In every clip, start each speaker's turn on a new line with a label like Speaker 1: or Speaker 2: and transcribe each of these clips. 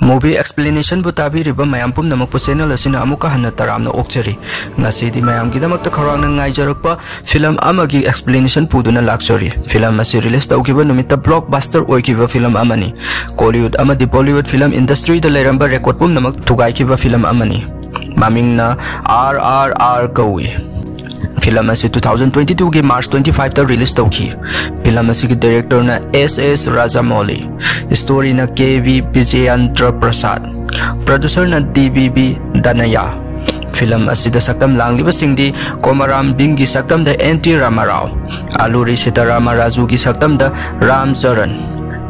Speaker 1: Movie explanation bu tabiriba mayam pumnamak pu channel asina amuka hanna taramna okchari ngasidi mayam gidamakta khawrangna ngaijarakpa film amagi explanation puduna lakchari film asi release tawkiba numitta blockbuster oikiba film amani Hollywood amadi Bollywood film industry da leramba record pumnamak thugaikiba film amani mamingna RRR kawi film asi 2022 ke March 25 ta release tawki film asi ki director na SS Rajamouli story na KV Vijayendra Prasad producer na DBB Danaya film asi da saktam langliba singdi Komaram Bingi saktam da NT Ramarao Aluri Sitarama Raju ki saktam da Ram Charan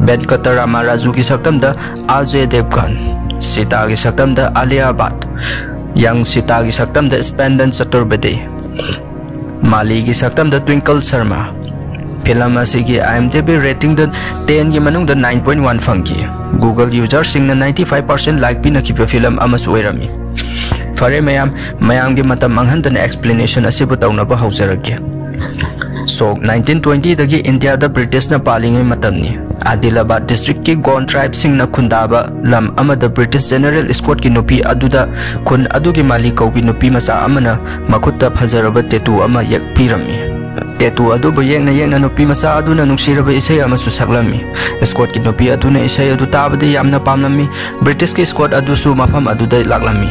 Speaker 1: Venkata Ramaraju ki saktam da Ajay Devgan Sita ki saktam da Alia Bhatt Yang Sita ki saktam da Spandan Chaturvedi Mali ki saktam da Twinkle Sharma film asi ki IMDb rating da 10 ki manung da 9.1 fangki Google user sing na 95% like pina ki film ama suirami fare mayam ki matam manghan da explanation asi bu tawna ba hauserage so 1920 dagi India da British na palingai matamni Adilabad district ki Gond tribe sing na khundaba lam amada British General Scott ki nupi aduda khun adugi mali kaugi nupi masa amana makutta phajaraba tetu ama yak pirami tetu adu bayeng na nupi masa aduna nungsiraba isai ama su saklami Scott ki nupi aduna isai adu tabade yamna pamlami British ki Scott adu su mafam aduda laklami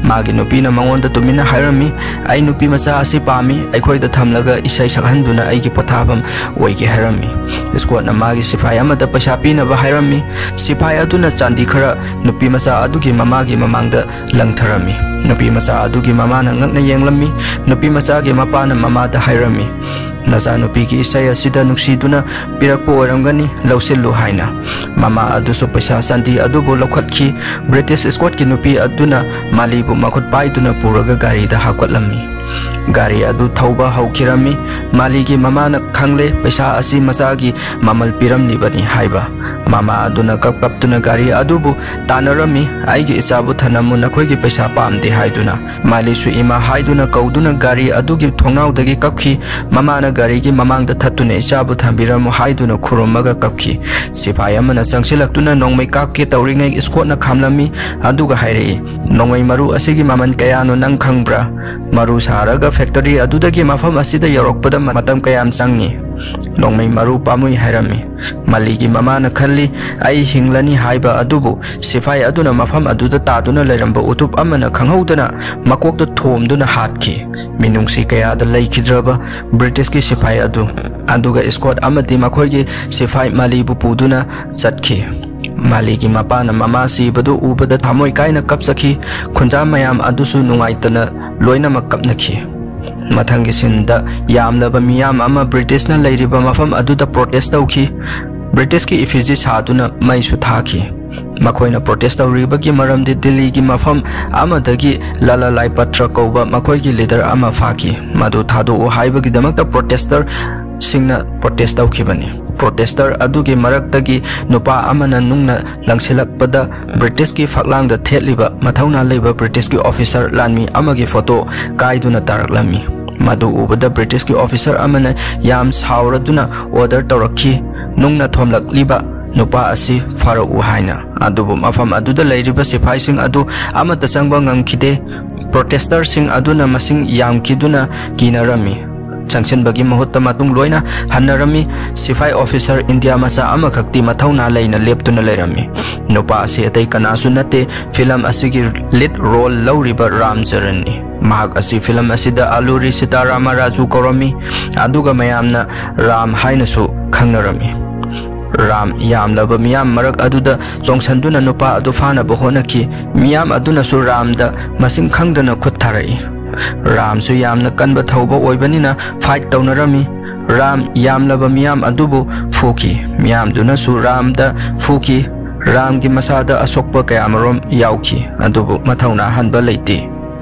Speaker 1: magi nupi na mangonda tumina hairami ai nupi masa asi pami ai khoi da thamlaga isai sakhanduna ai ki pothabam oi ki hairami Scott na magi sipai amada paisa pina ba hairami sipai aduna chandi khara nupi masa adugi mamagi mamangda langtharami nupi masa adugi mama na ngakna yenglami nupi masa gi mapa na mama da hairami naza nupi ki isai asida nuksiduna pirakpo oramgani lausillu haina mama adusu paisa sandi adubu lokhatki British Scott ki nupi aduna malibu makut paiduna puraga gari da hakwatlammi gari adu thauba haukirami mali ki mama na khangle paisa asi masagi mamal piramni bani haiba mama aduna kaptuna gari adubu tanarami aigi ichabu thanamu nakhoi ki paisa pamde haiduna mali su ima haiduna kauduna gari adugi thongnau dagi kapki mama na gari ki mamang da thatuna ichabu thambiramu haiduna khurumaga kapki sipai amana sangsilaktuna nongmai kapke tawringai Scott na khamlami aduga haire nongmai maru asigi maman kayano nang khangbra maru saraga factory adudagi mafam asida yorokpada matam kayam changi nongmai maru pamui hairami maligi mama na khalli ai hinglani haiba adubu sifai aduna mafam aduda taduna leramba utup amana khanghaudana makokta thomduna hatki minungsi kaya da laikhidraba British ki sifai aduga Scott amadi makhoi ki sifai malibu puduna chatki maligi mapa na mama si badu ubada thamoi kaina kapsaki khunja mayam adusu nungaitana loina makapnaki mathangi sinda yamlaba miyam ama British na leiriba mafam aduda protest tawki British ki effigy saduna mai su thaki makoina protest tawriba ki maramdi Delhi ki mafam amadagi Lala Lajpat Kauba makoi ki leader ama faki madu thadu o haiba ki damakta protester singna protest tawkibani protester adugi maraktagi nupa amana nungna langsilakpada British ki faklang da thetliba mathauna leiba British ki officer lanmi amagi photo kaiduna taraklami madu ubada British ki officer amana yam sauraduna order tawrakhi nungna thomlakliba nupa asi farau haina adubu mafam aduda leiriba sipai sing adu amata changba ngangkhide protester sing aduna masing yamkiduna kinarami Sanction bagi mahutta matung loina hanarami sifai officer India masa ama khakti mathauna leina leptuna lerami nupa ase atai kanasu nate film asigi lead role lauriba Ram Charan ni mahak asi film asida Aluri Sitarama Raju korami aduga mayamna Ram haina su khangnarami Ram yamlaba miyam marak aduda jongsanduna nupa adu fana bohonaki miyam aduna su Ram da masing khangdana khutharai Ram su yamna kanba thauba oibanina fight taunarami Ram yamlaba miyam adubu fuki miyam duna su Ram da fuki Ram ki masada asokpa kayamarom yauki adubu mathauna hanba leiti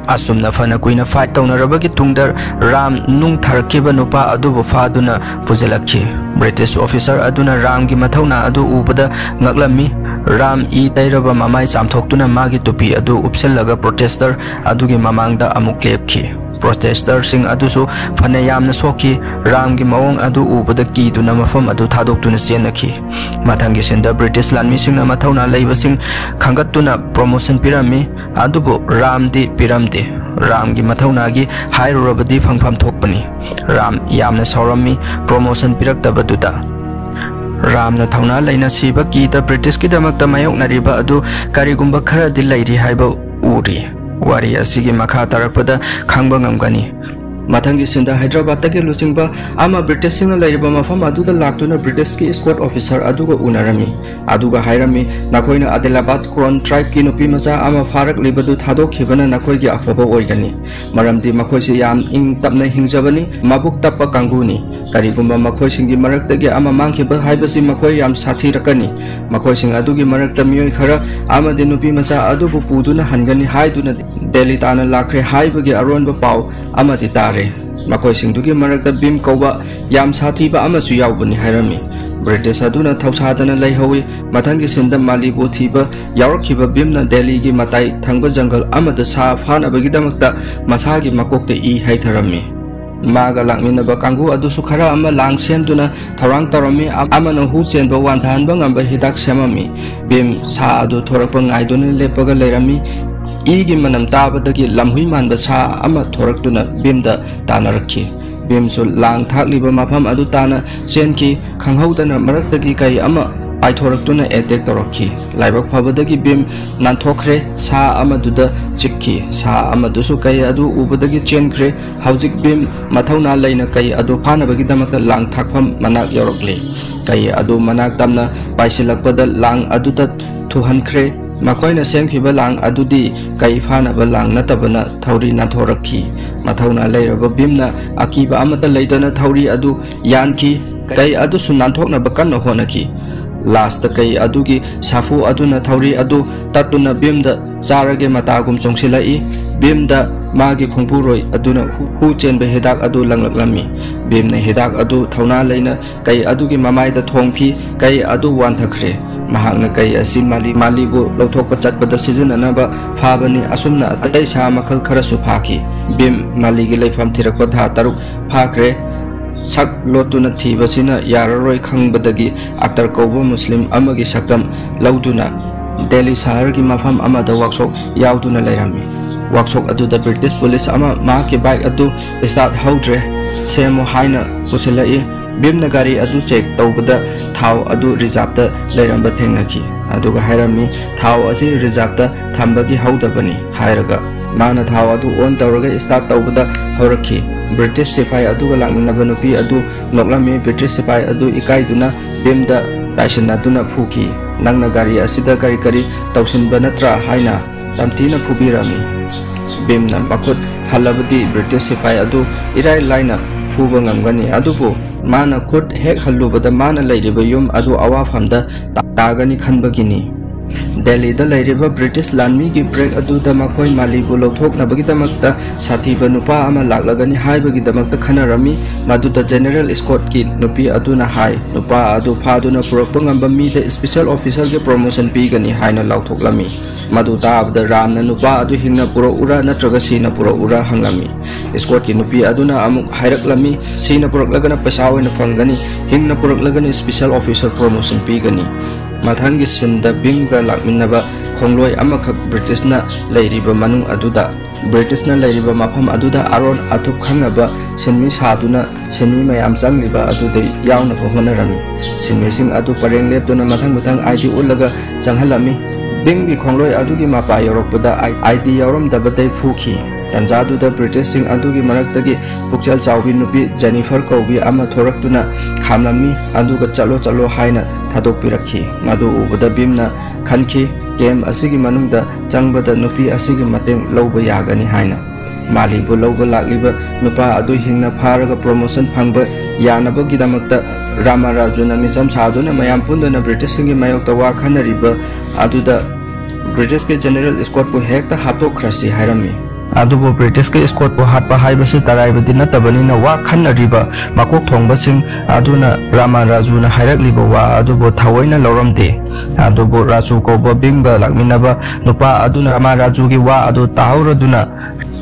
Speaker 1: asumna fana kuina fight taunarabagi tungdar Ram nung tharkiba nupa adubu faduna pujalakhi British officer aduna Ram ki mathauna adu ubada ngaklami Ram I tairaba mamai chamthoktuna magi tupi adu upsellaga protester adugi mamangda amuk lepki protestersing adusu phane yamna sokhi Ramgi mawong adu ubada kiduna mafam adu thadokuna sienaki mathangi sinda British lanmi singna mathauna leibasing khangatuna promotion pirami adubu Ramdi piramde Ramgi mathaunagi hairurabadi phangpham thokpani Ram yamna saurami promotion piraktabaduda Ramna thauna leina siba kita British kidamakta mayoknariba adu karigumba khara di leiri haiba uri wari asigi makha tarakpada khangba ngamgani Mathangi sinda Hyderabad tagi lucingba ama British singna leiriba mafam aduga laktuna British ki escort officer aduga unarami aduga hairami nakoina Adilabad Crown tribe ki nupi macha ama farak libadu thadok khibana nakoi gi afaba oigani maramdi makoi si yam ing tapna hingjabani mabuk tappa kanguni karigumba makoi singi maraktagi ama mangkhiba haibasi makoi yam sathi rakani makoi sing adugi marakta miyoi khara ama de nupi macha adubu puduna hangani haiduna Delhi tana lakre haibagi aronba pau ama ti tare makoi singdugi marakta bim kauba yam sathi ba ama su yaubani hairami British aduna thausadana leihawi mathangi sinda Malibu thiba yaurkhiba bimna Delhi gi matai thangba jungle amada sa phan abagi damakta masagi makokte I haitharami maga langminaba kanggu adu sukhara ama langsen duna tharang tarami amana hu chenba wanthan ba ngamba hidak semami bim sa adu thorakpa ngaiduna lepaga leirami Igi manam tabadagi lamhui manba sa ama thoraktuna bimda tanarakhi bimsu lang thakliba mafam adu tana chenki khanghaudana maraktagi kai ama paithoraktuna attack torakhi laibak phabadagi bim nanthokre sa ama duda chikki sa ama dusu kai adu ubadagi chenkre haujik bim mathauna leina kai adu phanabagi damakta lang thakpham manak yorokle kai adu manak tamna paisilakpada lang aduta thuhankre Makoina senkhiba lang adudi kai phanaba lang natabana thauri na thorakhi mathauna leiraba bimna akiba amata leitana thauri adu yanki kai adu sunanthokna bakanna honaki last kai adugi safu aduna thauri adu tatuna bimda charage matagum chongsilai bimda magi khongpuroi aduna hu chenbe hedak adu langlaklami bimna hedak adu thauna leina kai adugi mamaida thongphi kai adu wanthakre mahakna kai asi Malibu lauthokpa chatpada sizinanaba phabani asumna atai sa makhal kharasu phaki bim maligi leifam thirakpa tha taruk phakre sak lotuna thibasina yararoi khangbadagi aktar kauba muslim amagi saktam lauduna Delhi sahar gi mafam amada workshop yauduna leirami workshop adu da British police ama ma ke bike adu start haudre semo haina pusilai bimna gari adu check tawbada thau adu reserve da leiramba thengnaki aduga hairami thau asi reserve da thambagi haudabani hairaga mana thau adu on tawraga start tawbada horakhi British sipai aduga langminaba nupi adu noklami British sipai adu ikaiduna bimda taishinaduna phuki nangna gari asida kari tawsinba natra haina tamtina phubirami bimna bakut halabadi British sipai adu irai laina phuba ngamgani adubu mana khut hek halubada mana leiriba yum adu awafamda tagani khanbagini Delhi da leiriba British lanmi gi break adu da makoi Malibu lauthokna bagi damakta sathiba nupa ama laglagani haibagi damakta khanarami madu da general escort ki nupi adu na hai nupa adu phaduna purakpa ngamba mi da special officer ge promotion pi gani haina lauthoklami madu tab da ramna nupa adu hingna pura ura natraga sina pura ura hanglami escort ki nupi aduna amuk hairaklami sina puraklagana paisa oina fangani hingna puraklagana special officer promotion pi gani mathangi sinda bimga lakminaba khongloi amakhak British na leiriba manung aduda British na leiriba mafam aduda aron athuk khangaba sinmi saduna sinmi mayam changliba adude yauna honarami sinmi sing adu pareng lepduna mathang ID ulaga changhalami bimgi khongloi adugi mapa yorokpada ID yorom dabadai phuki tanjadu da British sing adugi maraktagi pukchal chawbi nupi Jennifer kaubi ama thoraktuna khamlami aduga chalo haina thadok pirakhi madu ubada bimna khanki game asigi manungda changbada nupi asigi mateng loba yagani haina Malibu loba lakliba nupa adu hingna pharaga promotion phangba yanaba gidamakta Ramarajuna misam saduna mayam pundana British singi mayokta wa khanariba aduda British ke general escort bu hekta hatok khrasi hairami adubo British ke escort bu hatpa haibasi taraibadi natabani wa khanariba makok thongba sing aduna Ramarajuna hairakliba wa adubo thawaina loramte adubo Raju ko ba bingba lakminaba nupa aduna Ramaraju gi wa adu tahauraduna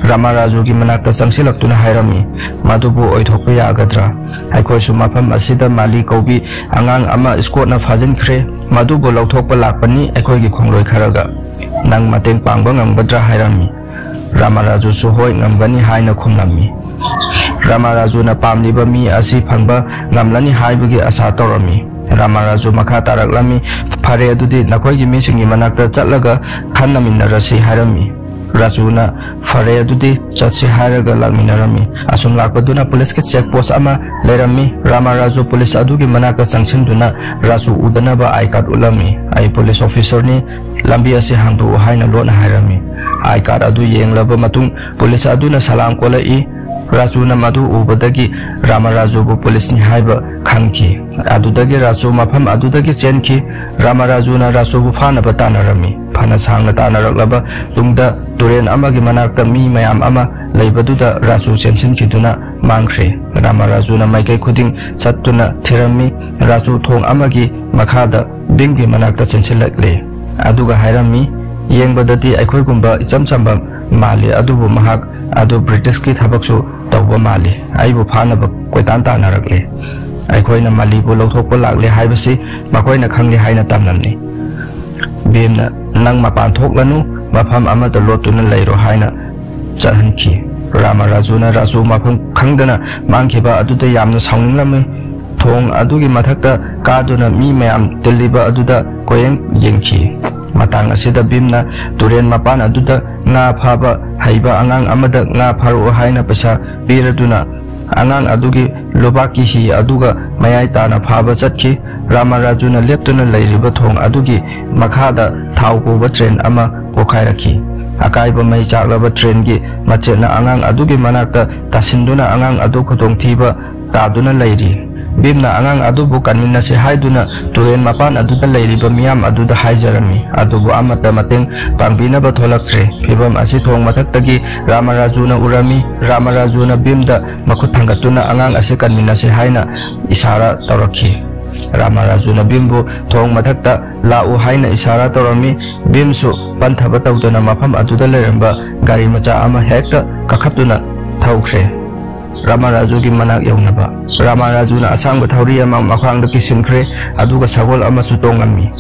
Speaker 1: Ramaraju ki manakta changsilaktuna hairami madubu oithokpa yagadra aikhoisu mafam asida mali kaubi angang ama escort na phajinkre madubu lauthokpa lakpani aikhoi gi khongloi kharaga nang mateng pangba ngangbadra hairami Ramaraju su hoi ngambani haina khumlami Ramaraju na pamliba mi asi phangba ngamlani haibagi asa torami Ramaraju makha taraklami phare adudi nakhoi gi misingi manakta chatlaga khannaminarasi hairami Rajuna phare adudi chatsi hairaga lakminarami asum lakpaduna police ke checkpost ama lerami Ramaraju police adugi manakta changchinduna Raju udanaba I card ulami ai police officer ni lambi asi hangdu haina lona hairami I card adu yenglaba matung police aduna salam kolai Rajuna madu ubadagi Ramaraju bu police ni haiba khanki adudagi Raju mafam adudagi chenki Ramarajuna Raju bu phana batanarami phana sangna tanaraklaba tungda turen amagi manakta mi mayam ama leibaduda Raju chensin kiduna mangkhre Ramarajuna maikai khuding chattuna thirami Raju thong amagi makhada binggi manakta chensilakle aduga hairami yengbadati aikhoi gumba icham chambam mali adubu mahak adu British ki thabaksu tawba mali aibu phanaba koitan tanarakle aikhoina mali bu lauthokpa lakle haibasi makoina khangli haina tamnamni bemna nang mapan thoklanu mafam amata lotuna leiro haina chalhanki Ramarajuna Raju mafam khangdana mangkhiba aduda yamna saunglami thong adugi mathakta kaduna mi mayam teliba aduda koyeng yengki matang asida bimna turen mapan aduda nga phaba haiba angang amada nga pharu haina pesa piraduna angang adugi lobaki hi aduga mayai tana phaba chatki Ramarajuna leptuna leiriba thong adugi makhada thauko train ama pokhairaki akaiba mai chaklaba train gi machena angang adugi manakta tasinduna angang adu khotong thiba taduna leiri bimna angang adubu kanminna se haiduna turen mapan aduda leiriba miyam aduda haijarami adubu amata mateng pangbina ba tholaktre phibam asi thong mathaktagi Ramarajuna urami Ramarajuna bimda makhut thangatuna angang asi kanminna se haina isara tarakhi Ramarajuna bimbu thong mathakta lau haina isara torami bimsu panthaba tawduna mafam aduda leramba gari macha ama hekta kakhatuna thaukhre Ramaraju gi manak yaunaba Ramarajuna asangba thauri ama makhangda kisimkhre aduga sagol ama sutongami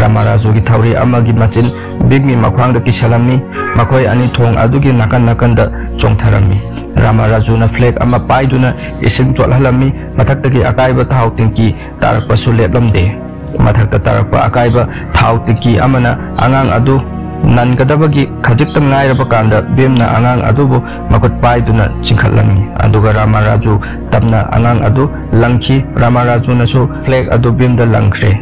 Speaker 1: Ramaraju gi thauri ama gi machin bigmi makhangda kisalami makhoi ani thong adugi nakan nakanda chongtharami Ramarajuna flag ama paiduna ising tolhalami mathakta akaiba thau tingki tarakpa suleplamde mathakta tarakpa akaiba thau tingki amana angang adu nan kadabagi khajikta ngairaba kanda bemna angang adubu makut paiduna chingkhatlami aduga Ramaraju tamna angang adu langki Ramarajuna su flag adu bemda langkhre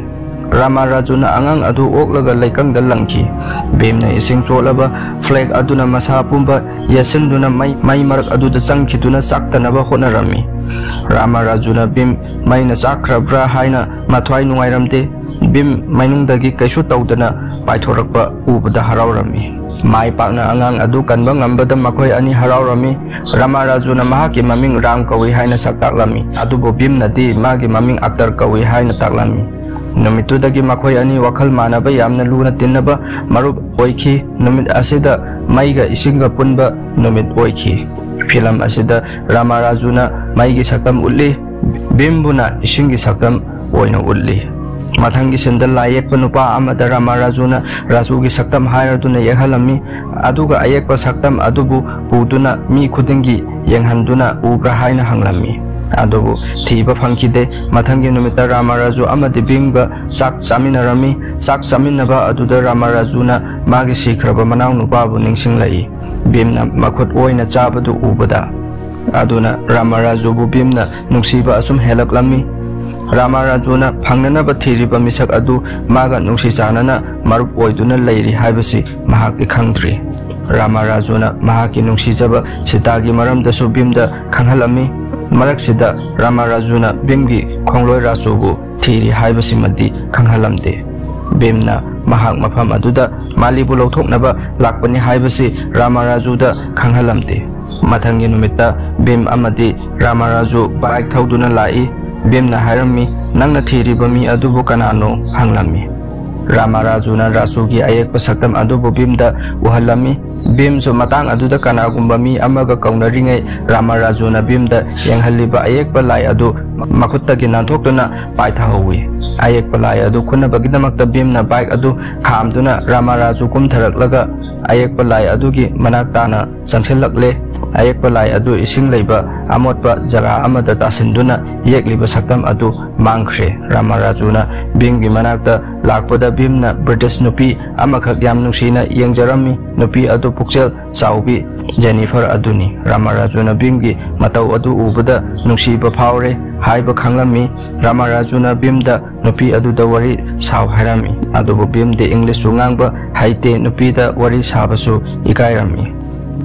Speaker 1: Ramarajuna angang adu oklaga laikangda langki bemna ising cholaba flag aduna masa pumba yasinduna mai marak aduda changkhiduna saktanaba honarami Ramarajuna bim maina sakrabra haina mathwai nungairamte bim mainungdagi kaisu tawdana paithorakpa ubada haraurami mai pakna angang adu kanba ngambada makhoi ani haraurami Ramarajuna mahaki maming Ram kawi haina saktaklami adubo bimnadi magi maming Akhtar kawi haina taklami numitudagi makhoi ani wakhal manaba yamna luna tinnaba marup oikhi numit asida maiga isinga punba numit oikhi film asida Ramarajuna maigi sakam ulli bimbuna isingi sakam oina ulli mathangi sendal layekpa nupa amada Ramarajuna Rajugi saktam hairaduna yekhalami aduga ayekpa saktam adubu uduna mi khudingi yenghanduna ubra haina hanglami adubu thiba phangkide mathangi numita Ramaraju amadi bingba chak chaminarami chak chaminaba aduda Ramarajuna magi sikraba manaw nupa bu ningsinglai bimna makhut oina chabadu ubada aduna Ramaraju bu bimna nungsiba asum helaklami Ramarajuna phangnanaba thiriba misak adu maga nungsi chanana marup oiduna leiri haibasi mahakki khangdri Ramarajuna mahakki nungsi jaba sitagi maramdasu bimda khanghalami marak sida Ramarajuna bimgi khongloi rasubu thiri haibasi madi khanghalamde bimna mahak mafam aduda malibu lauthoknaba lakpani haibasi Ramarajuda khanghalamde mathangi numita bim amadi Ramaraju baik thauduna lai bemna hairami nangna thiriba mi adubu kanano hanglami Ramarajuna Rasugi ayek pasaktam adu bimda uhalami bim so matang adu da kana gumbami amaga kaunari Ramarajuna bimda yang haliba ayek balai adu makutta ginantok tuna paitha howi ayek balai adu kuna bagina makta bimna baik adu kham tuna Ramaraju kum tharak laga ayek balai adu gi manak tana sangselakle ayek balai adu ising leiba amotba jaga amada tasinduna yek liba saktam adu mangkhre Ramarajuna bim gi manakta lakpada bimna British nupi amakhak yam nungsina yengjarami nupi adu pukchel saubi Jennifer aduni Ramarajuna bimgi matau adu ubada nungsiba phawre haiba khanglami Ramarajuna bimda nupi adu da wari saw harami adu bimde English ngangba haite nupi da wari sabasu ikairami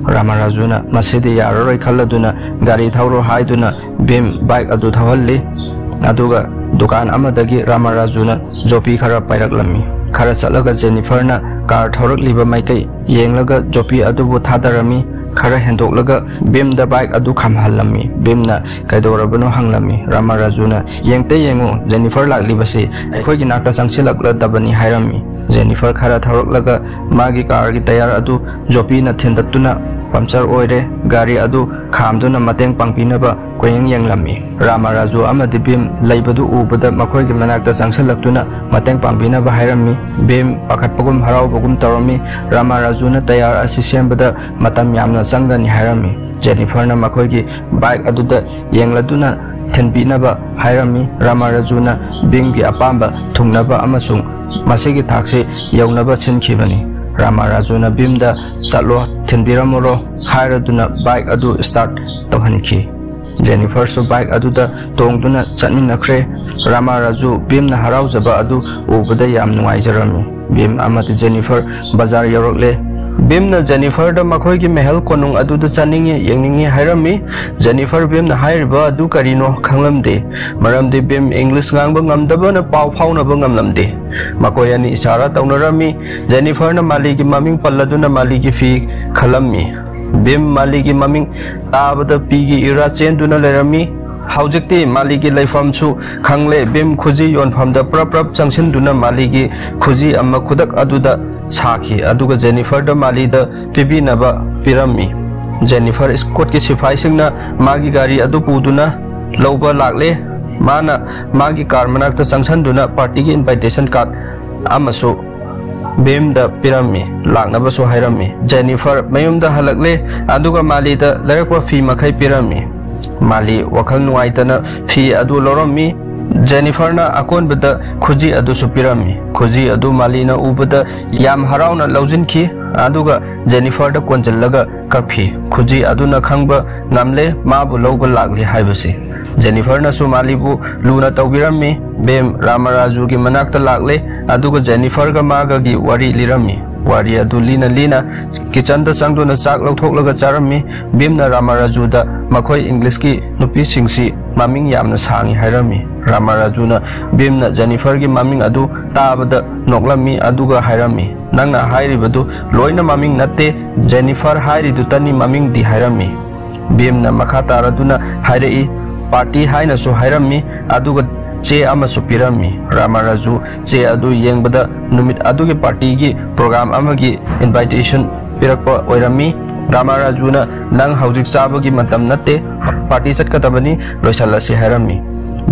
Speaker 1: Ramarajuna masidi yaroroi khalladuna gari thawro haiduna bim bike adu thawalli aduga dukan amadagi Ramarajuna jopi khara pairaklammi khara chalaga Jennifer na car thorak liba maikai yenglaga jopi adubu thadarami khara hendoklaga bim da bike adu khamhallammi bimna kaidorabano hanglami Ramarajuna yengte yengu Jennifer laklibasi akhoi gi nakta sangsilakla dabani hairami Jennifer khara thoraklaga magi car gi tayar adu jopi na thendatuna puncture oire gari adu khamduna mateng pangpinaba koyeng yenglami Ramaraju amadi bim leibadu ubada makhoi gi manakta sangsilaktuna mateng pangpinaba hairami bim pakhatpagum haraubagum tarami Ramarajuna tayar asi sembada matam yamna sangani hairami Jennifer na makhoi gi bike aduda yengladuna thenbinaba hairami Ramarajuna bim gi apamba thungnaba amasung masigi thakse yaunaba sinkhibani Ramarajuna bimda satlo thenbiramoro hairaduna bike adu start tawhanki Jennifer so bike aduda tongduna chatminakhre Ramaraju bimna haraujaba adu ubada yam nuaijarami bim amati Jennifer bazar yorokle bimna Jennifer da makhoi gi mehel konung adu da chaningi yengningi hairami Jennifer bimna hairiba adu karino khanglamde maramde bim English ngangba ngamdaba na pau phaunaba ngamlamde makhoi ani isara taunarami Jennifer na maligi maming palladuna maligi fi khalammi bim maligi maming tabada pigi ira chenduna lerami haujikti maligi laifamsu khangle bim khuji yonphamda prap changsinduna maligi khuji amma khudak aduda sakhi aduga Jennifer da mali da pibi naba pirami Jennifer Scott ki sifai singna magi gari adu puduna lauba lakle mana magi car manakta changsanduna party ki invitation card amasu bim da pirami laknaba so hairami Jennifer mayum da halakle aduga mali da larakwa fi makhai pirami mali wakhal nuaitana fi adu lorami Jennifer na akon bada khuji adu supirami khuji adu malina ubada yam harauna laujinki aduga Jennifer da konjallaga kaphi khuji adu na khangba ngamle mabu lawba lagli haibasi Jennifer na su malibu luna tawbirami bem Ramaraju gi manakta lagle aduga Jennifer ga maga gi wari lirami wari adu lina kitchen da sangduna chak lawthoklaga charami bimna Ramaraju da makhoi English ki nupi singsi maming yamna sangi hairami Ramarajuna bimna Jennifer gi maming adu tabada noklami aduga hairami nangna hairibadu loina maming natte Jennifer hairidu tani maming di hairami bimna makha taraduna hairei party haina so hairami aduga che amasu pirami Ramaraju che adu yengbada numit adugi party gi program amagi invitation pirakpa oirami Ramarajuna nang haujik sabagi matam natte party chatkadabani loisalasi hairami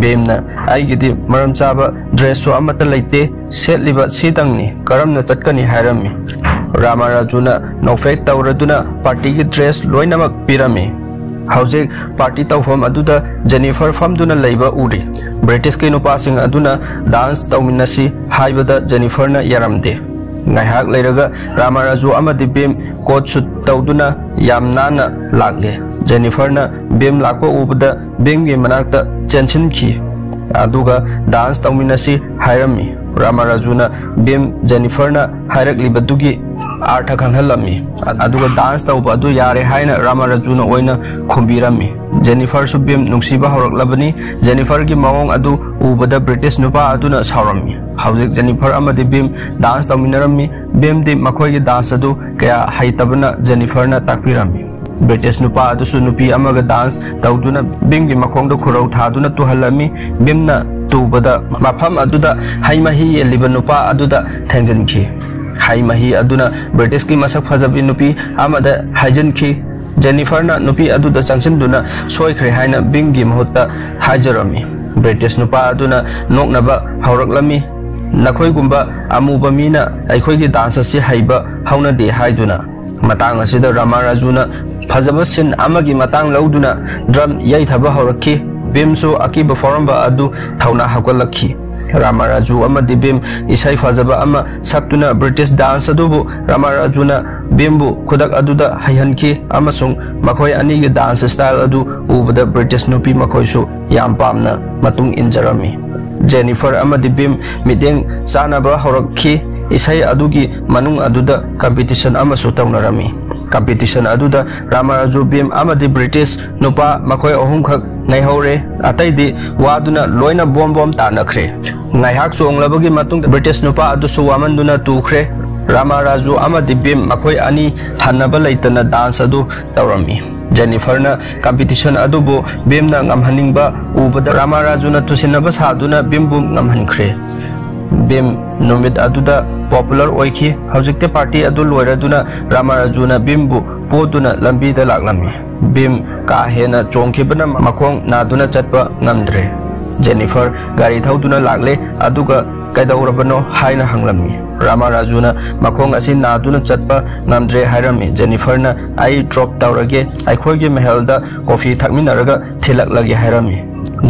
Speaker 1: bemna aigidi maram chaba dress so amata leite setliba sidangni karamna chatkani hairami Ramarajuna nofek tawraduna party gi dress loinamak pirami haujik party tawfam aduda Jennifer famduna leiba uri British ki nupasing aduna dance tawminasi haibada Jennifer na yaramde ngaihak leiraga Ramaraju amadi bem coat suit tawduna yamnana lagle Jennifer na bem lakwa ubada bem gi manakta chenchin ki aduga dance tawminasi hairami Ramarajuna bem Jennifer na hairakli badugi artha khanghalami aduga dance tawba adu yare haina Ramarajuna oina khumbirami Jennifer su bem nungsiba horaklabani Jennifer gi mawong adu ubada British nupa aduna saurami haujik Jennifer amadi bem dance tawminarami bem di makhoi gi dance adu kaya haitabana Jennifer na takpirami British nupa adusu nupi amaga dance tawduna bim gi makhong da khurau thaduna tuhalami bim na tubada mafam aduda haimahi yeliba nupa aduda thengjanki haimahi aduna British ki masak phajabi nupi amada haijanki Jennifer na nupi aduda changchanduna soikhre haina bim gi mahutta hajarami British nupa aduna noknaba hawraklami nakhoi gumba amuba mina aikhoi gi dance si haiba hauna de haiduna matang asida Ramarajuna phajaba sin amagi matang lauduna drum yai thaba hawrakhi bimsu akiba foramba adu thauna hakolakhi Ramaraju amadi bim isai phajaba ama saktuna British dance adubu Ramarajuna bimbu khudak aduda haihanki amasung makhoi ani gi dance style adu ubada British nupi makhoi su yam pamna matung injarami Jennifer amadi bim mideng sanaba hawrakhi isai adugi manung aduda competition amasu taunarami competition aduda Ramaraju bim amadi British nupa makhoi ahum khak ngai hore ataidi waduna loina bom tanakhre ngai hak songlabagi matung British nupa adu suwamanduna tukhre Ramaraju amadi bim makhoi ani hanaba leitana dance adu taurami Jennifer na competition adubu bim na ngamhaningba ubada Ramaraju na tusinaba saduna bimbu ngamhankhre bim numit aduda popular oiki haujikte party adu loiraduna Ramarajuna bimbu poduna lambi da laklami bim ka hena chongkhibana makhong naduna chatpa ngamdre Jennifer gari thauduna lakle aduga kaidaurabano haina hanglami Ramarajuna makhong asi naduna chatpa ngamdre hairami Jennifer na ai drop taurage aikhoige mehelda coffee thakminaraga thilaklagi hairami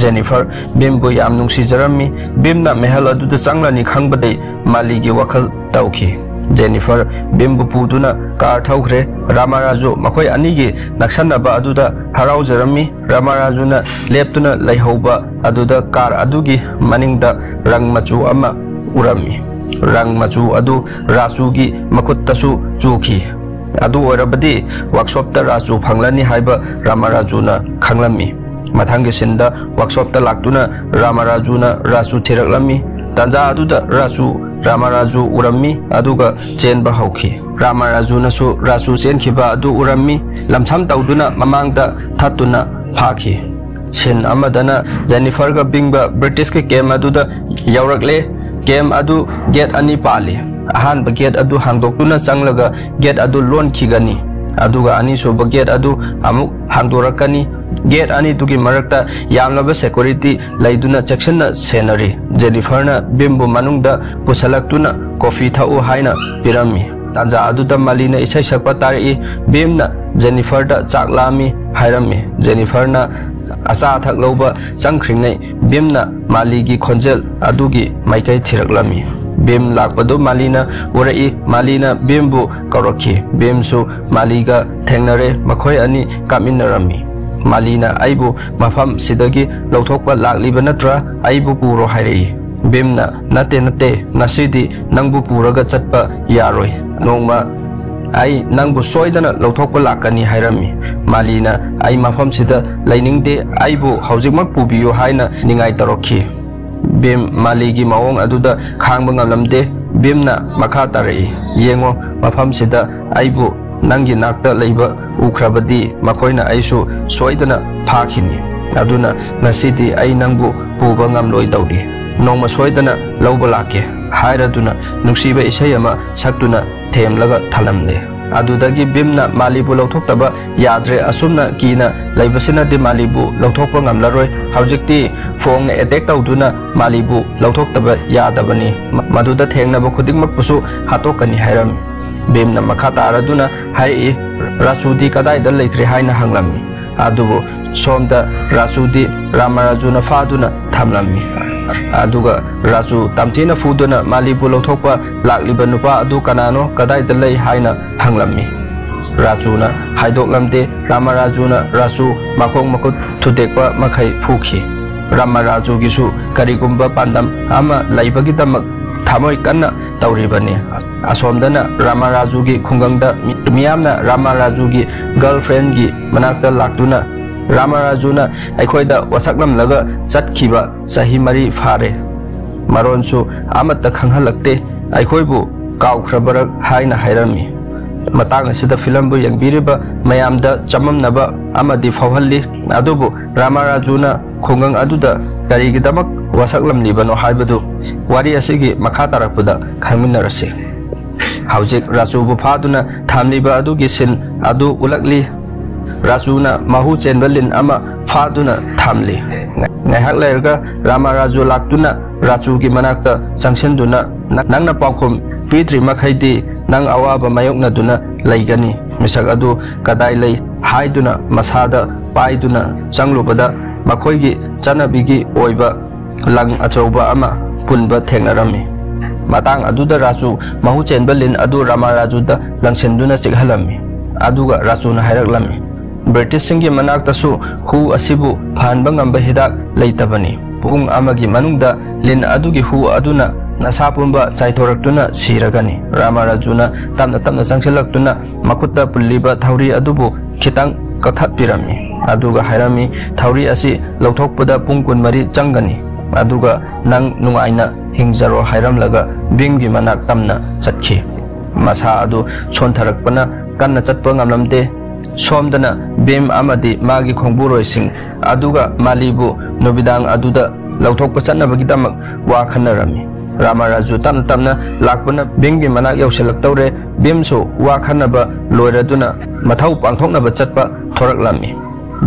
Speaker 1: Jennifer bimbu yam nungsijarami bimna mehal aduda changlani khangbadai maligi wakhal tauki Jennifer bimbu puduna car thaukhre Ramaraju makhoi anigi naksanaba aduda haraujarami Ramarajuna leptuna laihauba aduda car adugi maningda rang machu ama urami rang machu adu rasugi makuttasu chuki adu oirabadi workshop ta rasu phanglani haiba Ramarajuna khanglami mathangi sinda workshop ta laktuna Ramarajuna rasu thiraklami tanja aduda Ramaraju urami aduga chenba hauki Ramarajuna su rasu chenkhiba adu urami lamsam tauduna mamangda thatuna phaki chen amadana Jennifer ga bingba British ke game aduda yaurakle game adu gate ani pali ahan ba gate adu hangdoktuna changlaga gate adu lon khigani aduga ani so ba gate adu amuk hangdorakani gate ani tugi marakta yamlaba security laiduna section na scenery Jennifer na bimbu manungda pusalaktuna coffee thau haina pirami tanja aduda malina isai sakpa tari bimna Jennifer da chaklami hairami Jennifer na asa thak loba changkhringai bimna maligi khonjel adugi maikai thiraklami bim lakpado malina urai malina bimbu karoki bimsu maliga thengnare makhoi ani kaminarami malina aibu mafam sidagi lauthokpa lakliba natra aibu puro hairei bimna nate nasidi nangbu puraga chatpa yaroi nongma ai nangbu soidana lauthokpa lakani hairami malina ai mafam sida lainingde aibu haujikmak pubiyo haina ningai tarokhi bim maligi maong aduda khangba ngamlamde bimna makha tarai yengo mafam sida aibu nangi nakta leiba ukhrabadi makhoina aisu soidana phakhini aduna nasidi ai nangbu puba ngamloi dauri nongma soidana lauba lake hairaduna nuksiba isayama saktuna themlaga thalamle adudagi bimna malibu lauthokaba yadre asumna kina leibasina de malibu lauthokpa ngamlaroi haujikti phone attack tauduna malibu lauthoktaba yadabani maduda thengnaba khudingmak pusu hatokani hairam bimna makha taraduna hai rasudi kadai da leikre haina hanglami adubu somda rasudi Ramarajuna faduna thamlami aduga rasu tamtina fuduna malibu lauthokpa lakliba nupa adu kanano kadai da lei haina hanglami Rajuna haidoklamde Ramarajuna rasu makhong makut thudekpa makhai phukhi Ramaraju gisu karigumba pandam ama laibagi damak thamoi kanna tauribani asomdana Ramaraju gi khungangda miyamna Ramaraju gi girlfriend gi manakta laktuna Ramarajuna aikhoida wasaklam laga chatkhiba sahi mari phare maronsu amatta khanghalakte aikhoibu kawkhrabarak haina hairami matang asida film bu yang biriba mayam da chamam naba amadi fawhalli adubu Ramarajuna khungang aduda kari gidamak wasaklam libano haibadu wari asigi makha tarakpuda khangminarase haujik Raju bu phaduna thamliba adugi sin adu ulakli Rajuna mahu chenbalin ama phaduna thamli ngaihak lairga Ramaraju laktuna Raju gi manakta sangsenduna nangna paukhum pidri makhaidi nang awaba mayokna duna laigani misak adu kadai lei haiduna masada paiduna changlubada makhoigi chanabigi oiba lang achauba ama punba thengnarami matang aduda Raju mahu chenbalin adu Ramarajuda langsenduna chikhalami aduga Rajuna hairaklami British singi manakta su hu asibu phanba ngamba hidak leitabani pung amagi manungda lin adugi hu aduna nasapumba chaithoraktuna siragani Ramarajuna tamna sangsilaktuna makutta pulliba thauri adubu khitang kathat pirami aduga hairami thauri asi lauthokpada pungkun mari changani aduga nang nungaina hingjaro hairamlaga binggi manak tamna chatkhi masa adu sontharakpana kanna chatpa ngamlamde somdana bim amadi magi khongburoising aduga malibu nobidang aduda lauthokpa channabagidamak wa khanarami Ramaraju tamna lakpana binggi manak yausilaktaure bimso wa khanaba loiraduna mathau pangthoknaba chatpa thoraklami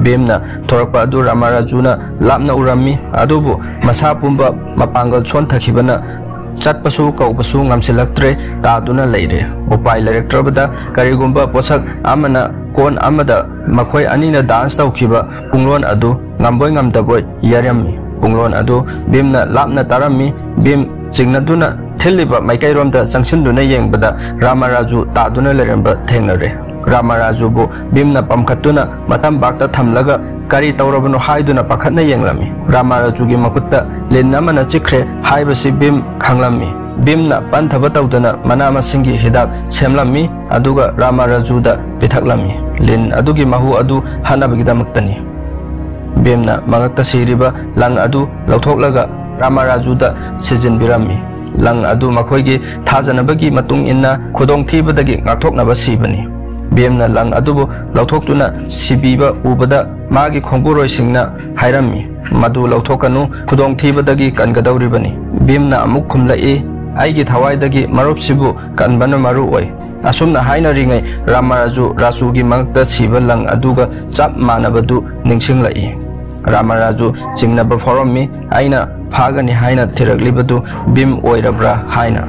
Speaker 1: bimna thorakpa adu Ramarajuna lapna urami adubu masa pumba mapangal chonthakibana chatpasu kaupasu ngamsilaktre taduna leire upai lerektrabada karigumba posak amana kon amada makhoi anina dance tawkiba punglon adu ngamboi ngamdaboi yarami punglon adu bimna lapna tarami bim Jingnaduna thiliba maikairomda sangsinduna yengbada Ramaraju taduna leremba thengnare Ramaraju bu bimna pamkhatuna matam bakta thamlaga kari tawrabano haiduna pakhatna yenglami Ramaraju gi makutta linnamana chikre haibasi bim khanglami bimna panthaba tawdana manama singi hidak semlami aduga Ramarajuda pithaklami lin adugi mahu adu hanabagidamaktani bimna mangakta siriba lang adu lauthoklaga Ramarajuda sijin birami lang adu makhoigi thajanabagi matung inna khudong thibadagi ngakthoknaba sibani bemna lang adubu lauthokuna sibiba ubada magi khongburoi singna hairami madu lauthokanu khudong thibadagi kangadawribani bemna amuk khumlai aigi thawaidagi marupsibu kanbana maru oi asumna haina ringai Ramaraju Rasugi mangta siba lang aduga chap manabadu ningsinglai Ramaraju jingnaba forommi aina phagani haina thiraklibadu bim oirabra haina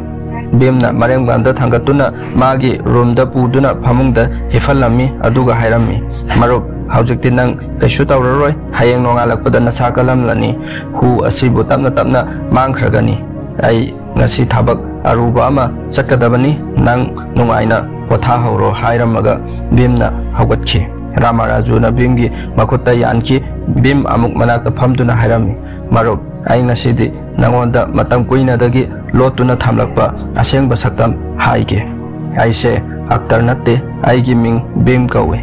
Speaker 1: bimna marengbanda thangatuna magi roomda puduna phamungda hifalami aduga hairami marup haujikti nang kaisu tawraroi hayeng nongalakpada nasakalamlani hu asibu tamna mangkhragani ai ngasi thabak aruba ama chakadabani nang nungaina potha horo hairamaga bimna haugatchi Ramarajuna bimgi makutta yanki bim amuk manakta phamduna hairami marup ai ngasidi nangonda matam kuinadagi lotuna thamlakpa asengba saktam haige aise actor natte aigi ming bim kawe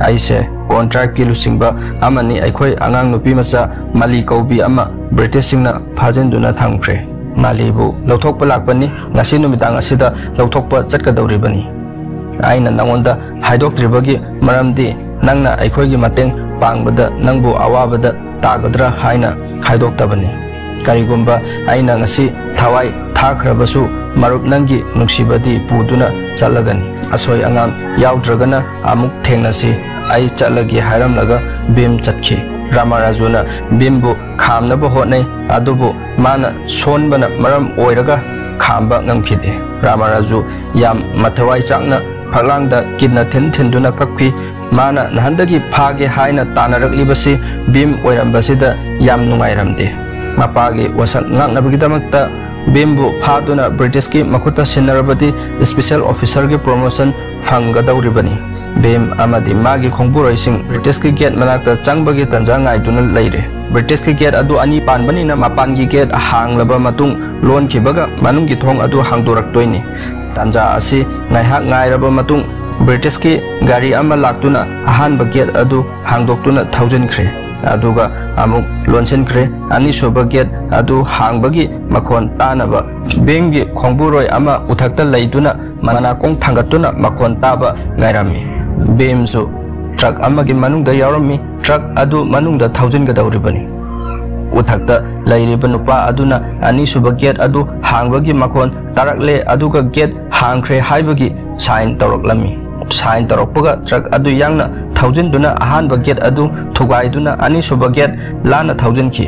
Speaker 1: aise contract ki lusingba amani aikhoi angang nupi masa mali kaubi ama British singna phajenduna thangkre malibu lauthokpa lakpani ngasi numidang asida lauthokpa chatkadawribani aina nangonda haidoktribagi maramdi nangna aikhoi mateng pangbada nangbu awabada tagadra haina haidoktabani karigumba aina ngasi thawai thakhrabasu marup nangi nuksibadi puduna chalagani asoi angam yaudragana amuk thengnasi ai chalagi hairamlaga bim chatkhi Ramarajuna bimbu khamnaba hotnai adubu mana sonbana maram oiraga khamba ngamkhide Ramaraju yam mathawai chakna phalangda kidna thenduna kakpi mana nahandagi phage haina tanaraklibasi bim oirambasida yam nungairamde mapagi wasak ngaknabagidamakta bimbu phaduna British ki makuta sinarabati special officer ki promotion phanggadawribani bim amadi magi khongburoising British ki gate manakta changbagi tanja ngaiduna leire British ki gate adu ani panbani na mapan gi gate hanglaba matung lon khibaga manung gi thong adu hangdoraktoini tanja asi ngaihak ngairaba matung British ki gari ama laktuna ahan baget adu hangdoktuna 1000 khre aduga amuk lonsen kre ani soba gate adu hangbagi makhon tanaba bengi khongburoi ama uthakta leiduna mana kong thangatuna makhon taba ngairami bemsu truck amagi manungda yarami truck adu manungda thousand ga dauribani uthakta lairiba nupa aduna ani suba gate adu hangbagi makhon tarakle aduga gate hangkhre haibagi sign toroklami sign torokpaga truck adu yangna thousand duna ahanba gate adu thugai duna ani suba gate lana thousand ki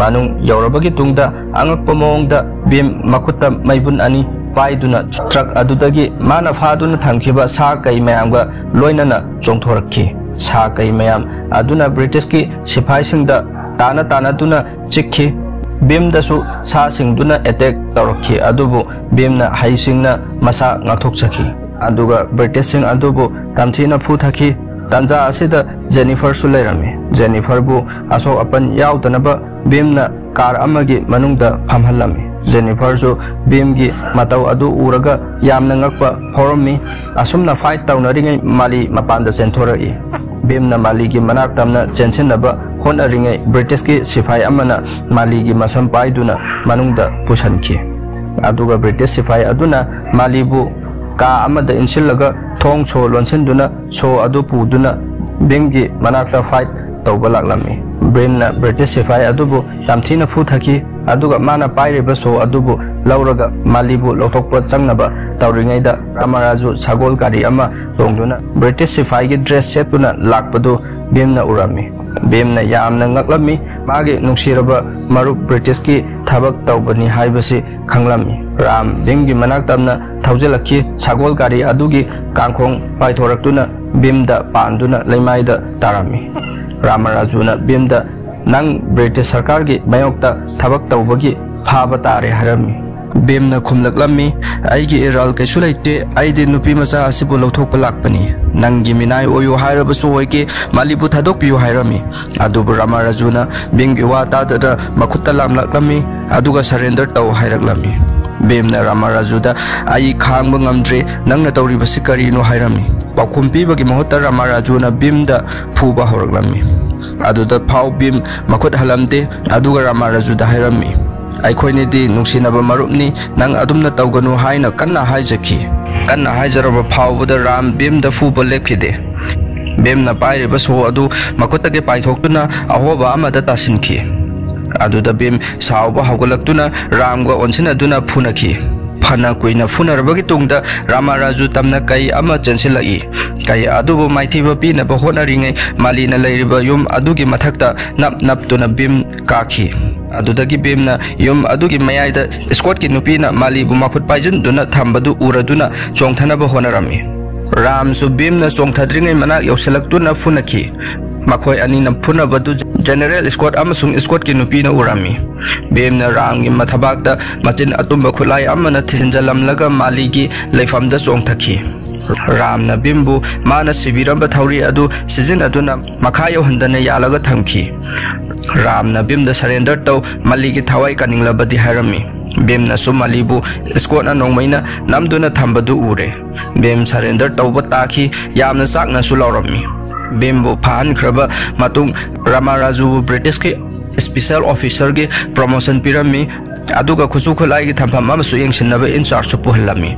Speaker 1: manung yaurabagi tungda angakpa mongda bim makutta maibun ani paiduna truck adudagi mana phaduna thangkhiba sa kai mayamga loinana chongthorakhi sa kai mayam aduna British ki sipai singda tana duna chikhi bim dasu sa singduna attack torokhi adubu bimna haisingna masa ngathokchakhi aduga British sing adubu tamthina phuthakhi tanja asida Jennifer sulairami Jennifer bu asok apan yaudana bimna car amagi manungda phamhalami Jennifer su bimgi matau adu uraga yamna ngakpa horami asumna fight tawnaringai mali mapanda senthorai bimna maligi manak tamna chensinaba honaringai British ki sifai amana maligi masam paiduna manungda pusankhi aduga British sifai aduna malibu ka amada insilaga thong so lonsenduna so adu puduna bengi manakta fight tawbalaklami brimna British sifai adubu tamthina phuthaki aduga mana pairiba so adubu lauraga malibu lotokpa changnaba tawringaida Ramaraju sagol gari ama tongduna British sifai gi dress setuna lakpadu bimna urami bimna yamna ngaklami magi nungsiraba marup British ki thabak tawbani haibasi khanglami ram bengi manaktamna thaujelakhi sagol gari adugi kangkhong paithoraktuna bimda panduna leimaida tarami Ramarajuna bimda nang British sarkar gi mayokta thabak tawbagi phaba tare harami bimna khumlaklami aigi iral kaisu leite aidi nupi macha asibu lothok palakpani nangi minai oyo hairabasu oike malibu thadok piu hairami adubu Ramarajuna bingi wa tadada makhutta lamlaklami aduga surrender taw hairaklami bimna Ramarajuda ai khangba ngamdre nangna tawribasi karino hairami pakhum pibagi mahutta Ramarajuna bimda phuba horaklami aduda phau bim makhut halamde aduga Ramarajuda hairami aikhoinedi nungsinaba marupni nang adumna tawganu haina kanna haijaki kanna haijaraba phaubuda ram bimda phuba lekhide bimna pairiba so adu makhuttage paithoktuna ahoba amada tasinki aduda bim sauba hawgalaktuna ramga onsinaduna phunaki phana kuina phunarbagi tungda Ramaraju tamna kai ama chensilai kai adubu maithiba pina ba honaringai malina leiriba yum adugi mathakta nap tuna bim kakhi adudagi bimna yum adugi mayaida escort ki nupina malibu makhut paijun duna thambadu uraduna chongthanaba honarami ram su bimna chongthadringai manak yoselaktuna phunaki makhoi ani na phuna badu general escort amasung escort ki nupina urami bemna rangi mathabakta machin atumba khulai amana thinjalam laga maligi leifamda chongthaki ramna bimbu mana sibiramba thauri adu season aduna makhayo handana yalaga thamki ramna bimda surrender taw maligi thawai kaninglabadi harami bemna su malibu escort na nongmaina namduna thambadu ure bem surrender tawba taki yamna sakna su lawrami bembo phan khraba matung Ramaraju British ki special officer ki promotion pirami aduga khusu khulai ki thampham amasu yengsinaba in charge puhlami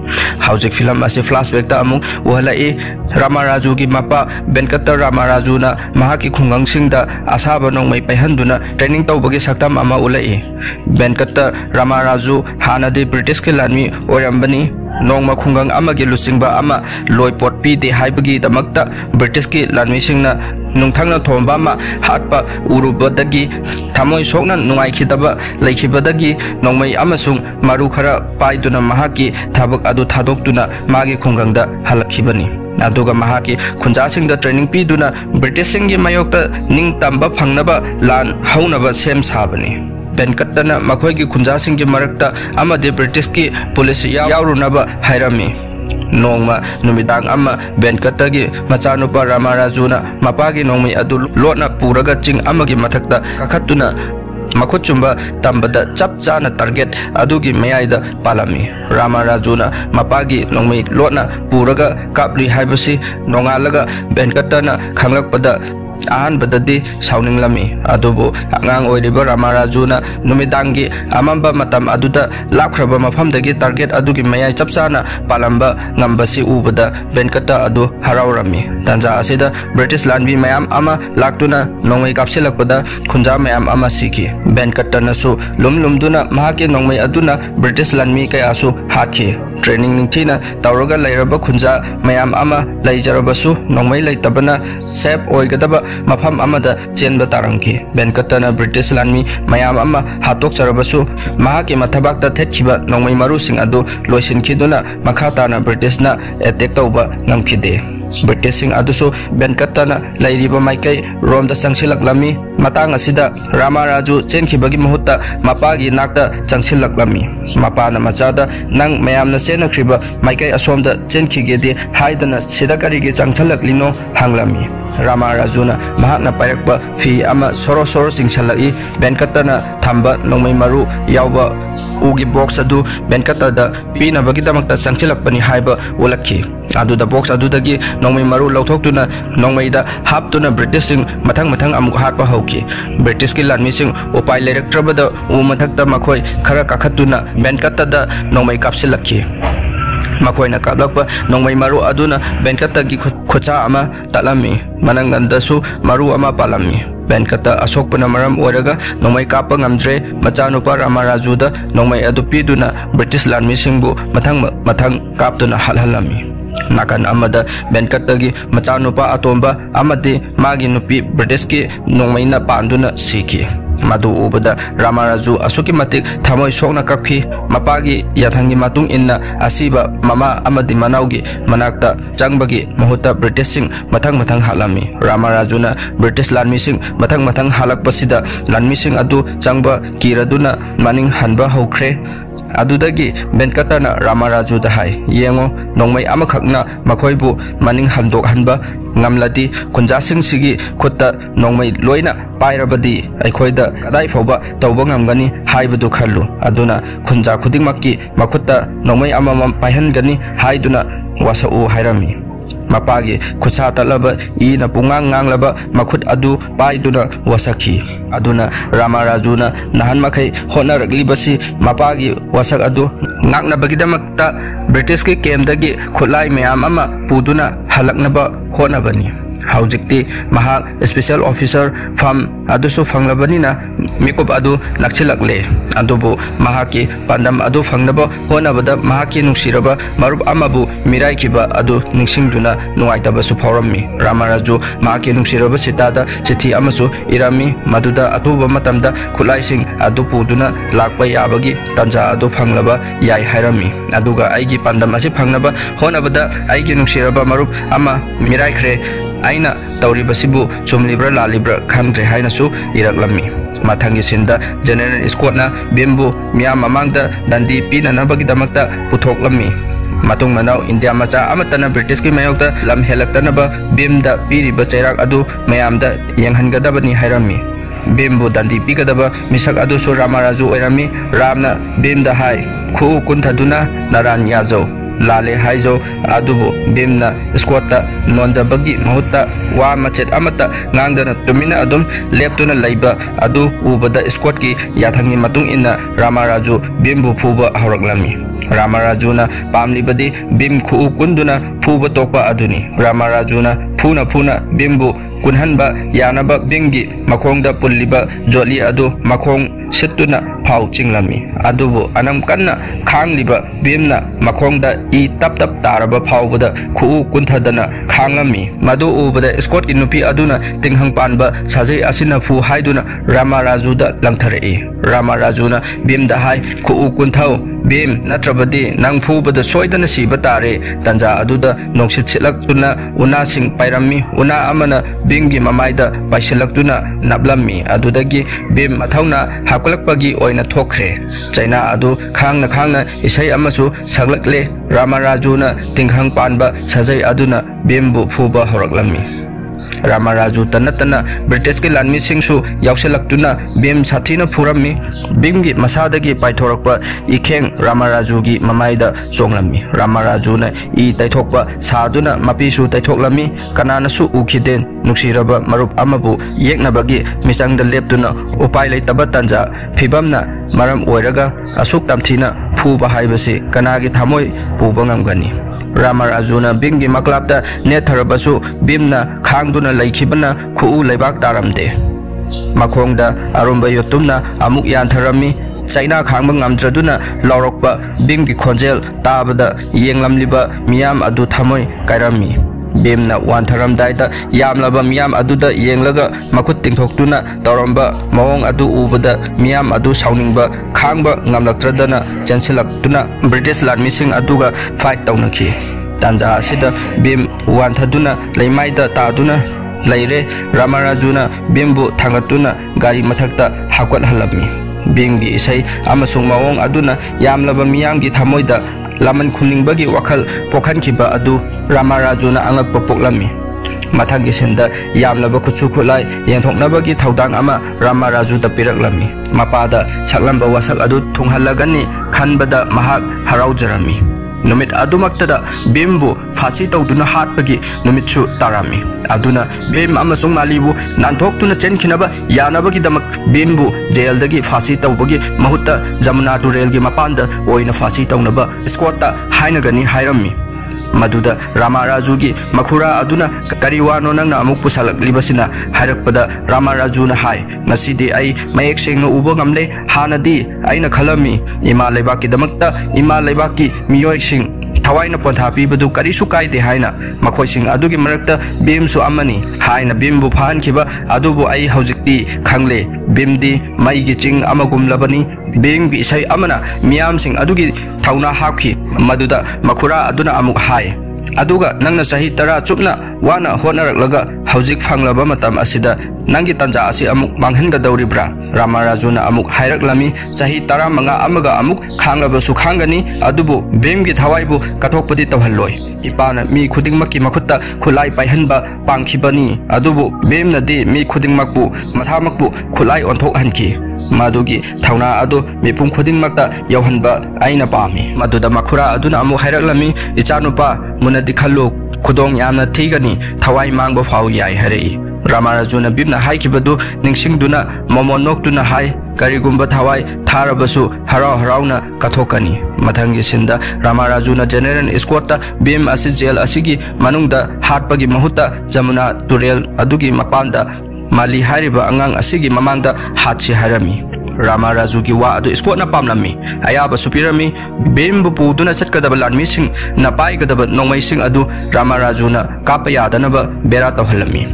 Speaker 1: haujik film ase flashback ta amung wahlai Ramaraju ki mapa Venkata Ramaraju na mahaki khungang singda asaba nongmai paihanduna training tawbagi saktam ama ulai Venkata Ramaraju hanade British ki lanmi orambani nongma khungang amagi lusingba ama loipot pi de haibagi damakta British ki lanmi singna nungthangna thomba ma hatpa urubadagi thamoi sokna nungai khitaba leikhibadagi nongmai amasung maru khara paiduna mahaki thabak adu thadoktuna magi khungangda halakhibani aduga mahaki khunjasingda training piduna British singi mayokta ningtamba phangnaba lan haunaba sem sabani Venkatana makhoigi khunjasingi marakta amade British ki police yaurunaba hairami nongma numidang ama Venkatagi machanupa Ramarajuna mapagi nongmi adu lotna puraga ching amagi mathakta kakhatuna makuchumba tambada chap chana target adugi mayaida palami Ramarajuna mapagi nongmi lotna puraga kapli haibasi nongalaga Venkatana khanglakpada अहनबददी साउनिंगलमी अदुबो आंगांग ओइरिबा रामाराजुना नुमिदांगी अमंबा मतम अदुदा लाखरबा मफमदगी target अदुगी मयाई चपचाना पालंबा ngambasi ubada benkata adu haraurami tanja asida British landbi mayam ama laktuna nongmai kapsilakpada khunja mayam ama siki benkata nasu lumduna mahake nongmai aduna British landmi kayasu hakhi training ningthina tawraga lairaba khunja mayam ama laijarabasu nongmai laitabana sep oigadaba mafam amada chenba tarangki benkata na British landmi mayam ama hatok charabasu mahake mathabakta thekhiba nongmai maru sing adu loisin khiduna makhata na British na attack tauba ngamkhide British sing adusu benkata na lairiba maikai rom da sangsilaklami matang asida Ramaraju chenkhibagi mahutta mapagi nakta changsilaklami mapa na machada nang mayam na chenakhriba maikai asomda chenkhigedi haidana sidakarigi changthalaklino hanglami Ramaraju na mahakna payakba fi ama soro singsalai benkata na thamba nongmai maru yauba ugi box adu benkata da pina bagidamakta changsilakpani haiba ulakhi aduda box adudagi nongmai maru lauthokuna nongmai da haptuna British sing mathang amuk hatpa hauki British ki lanmi sing upai lerektrabada u mathakta makhoi khara kakhatuna benkata da nongmai kapsilakhi makoina kablakpa nongmai maru aduna benkata gi khocha ama talami manangandasu maru ama palami benkata asokpana maram oraga nongmai kapa ngamdre machanupa Ramaraju da nongmai adu piduna British landmi singbu mathang kaptuna halhalami nakan amada benkata gi machanupa atomba amati magi nupi British ki nongmai na panduna siki madu ubada Ramaraju asuki matik thamoi sokna kakhi mapagi yathangi matung inna asiba mama amadi manaugi manakta changbagi mahuta British sing mathang halami Ramaraju na British landmi sing mathang halakpasida landmi sing adu changba kiraduna maning hanba hokre adudagi benkata na Ramaraju da hai yengo nongmai amakhakna makhoibu maning handok hanba ngamladi khunjasing sigi khutta nongmai loina pairabadi aikhoida kadai foba tawba ngamgani haibadu khallu aduna khunja khudingmakki makhutta nongmai amamam paihangani haiduna wasau hairami mapagi khucha talaba ina punganglaba makhut adu paiduna wasakhi aduna Ramaraju na nahan makai honaraglibasi mapagi wasak adu ngakna bagidamakta British ki kemdagi khulai mayam ama puduna halaknaba honabani haujikti mahak special officer fam adusu fanglabani na mikop adu nakchilakle adubu mahaki pandam adu fangnaba honabada mahaki nungsiraba marup amabu mirai kiba adu ningsingduna nuaitaba su phawrammi Ramaraju mahaki nungsiraba sitada chithi amasu irami maduda atuba matamda khulai sing adu puduna lakpa yabagi tanja adu fanglaba yai hairami aduga aigi pandam asi fangnaba honabada aigi nungsiraba marup ama mirai khre aina tauribasibu chumlibra lalibra khangre hainasu iraklami mathangi sinda general squad na bimbu miyam mamangda dandi pina nabagidamakta puthoklammi matung manau India macha amatana British ki mayokta lam helaktanaba bimda piriba chairak adu mayamda yenghangadabani hairami bimbu dandi pigadaba misak adu su Ramaraju oirami ramna bimda hai khu kunthaduna naran yazo lale haijo adubu bimna squatta nonjabagi mahutta wa machet amata ngangdana tumina adum leptuna laiba adu ubada squat ki yathangi matung inna Ramaraju bimbu phuba hawraklami Ramaraju na pamlibadi bim khu kunduna phuba tokpa aduni Ramaraju na phuna bimbu kunhanba yanaba bingi makhongda pulliba joli adu makhong situna phau chinglami adubu anam kanna khangliba bimna makhongda I tap taraba phawbada khu kunthadana khangami madu ubada scott ki nupi aduna tinghang panba sajai asina phu haiduna Ramaraju da langtharei Ramaraju na bimda hai khu kunthau bim natrabadi nang phubada soidana siba tare tanja aduda nongsit silaktuna una sing pairami una amana bingi mamaida paisilaktuna nablammi adudagi bim mathauna hakulakpagi oina thokre chaina adu khangna isai amasu saglakle Ramaraju na tinghang panba sajai aduna bimbu phuba horaklammi Ramaraju tanatana British ki lanmi singsu yaukselakduna Bhim sathina phurami Bhim gi masadagi paithorakpa ikheng Ramaraju gi mamaida songlami Ramaraju na I taithokpa saduna mapisu taithoklami kananasu ukhiden nuksiraba marup amabu yeknabagi misangda leptuna upai leitaba tanja phibamna maram oiraga asuk tamthina phuba haibase kanagi thamoi puba ngamgani Ramarajuna Bhimgi maklapta netharabasu Bhimna khangduna laikhibana khuu leibak taramde makhongda arumba yotumna amuk yantharami China khangba ngamdraduna lawrokpa Bhimgi khonjel tabada yenglamliba miyam adu thamoi kairami Bhimna wantharamdaida yamlaba miyam aduda yenglaga makut tingthoktuna tawramba mawong adu ubada miyam adu sauningba khangba ngamlaktradana chansilaktuna British landmising aduga fight taunaki tanja asida Bhim wanthaduna leimaida taduna leire Ramarajuna Bhimbu thangatuna gari mathakta hakot halami Bhimgi isai amasung mawong aduna yamlaba miyamgi thamoida laman khuningbagi wakhal pokhankiba adu Ramarajuna angakpa poklami mathanggi senda yamlaba khuchu khulai yengthoknabagi thaudang ama Ramaraju da piraklami mapada saklamba wasak adu thunghallagani khanbada mahak haraujarami numit adumaktada Bhimbu phasi tawduna hatpagi numitchu tarami aduna Bhim amasung malibu nanthokduna chenkhinaba yanabagi damak Bhimbu jaildagi phasi tawbagi mahutta Jamuna turelgi mapanda oina phasi tawnaba squatta hainagani hairami maduda Ramarajugi makhura aduna kariwano nangna amuk pusalaklibasina hairakpada Ramarajuna hai ngasidi ai mayek sengna uba ngamle hanadi aina khalami ima leibaki damakta ima leibaki miyoi sing thawaina pontha pibadu karisu kaide haina makhoi sing adugi marakta Bhim su amani haina Bhimbu phankhiba adubu ai haujikti khangle Bhimdi maigi ching amagumlabani Bhimgi isai amana miyam sing adugi thauna hapki maduda makhura aduna amuk hai aduga nangna sahi tara chupna wana honaraklaga haujik phanglaba matam asida nangi tanja asi amuk manghenga dauribra Ramarajuna amuk hairaklami sahi tara manga amaga amuk khanglaba su khangani adubu Bhimgi thawaibu kathokpadi tawhalloi ipana mi khudingmakki makhutta khulai paihanba pangkhibani adubu Bhimnadi mi khudingmakbu mathamakbu khulai onthok hanki madugi thauna adu mipum khudingmakta yauhanba aina pami maduda makhura aduna amu hairaklami ichanupa munadi khallu khudong yamna thigani thawai mangbo phau yai harei Ramarajuna Bhimna haikibadu ningsingduna momonokduna hai karigumba thawai tharabasu harau harauna kathokani mathangi sinda Ramarajuna general escorta Bhim asi jail asigi manungda hatpagi mahutta Jamuna turel adugi mapanda mali hariba angang asigi mamangda hatsi harami Ramarajugi wa adu escort na pamlami ayaba supirami Bhimbu puduna chatkadaba lanmi sing napaigadaba nongmai sing adu Ramarajuna kapayadanaba bera tawhalami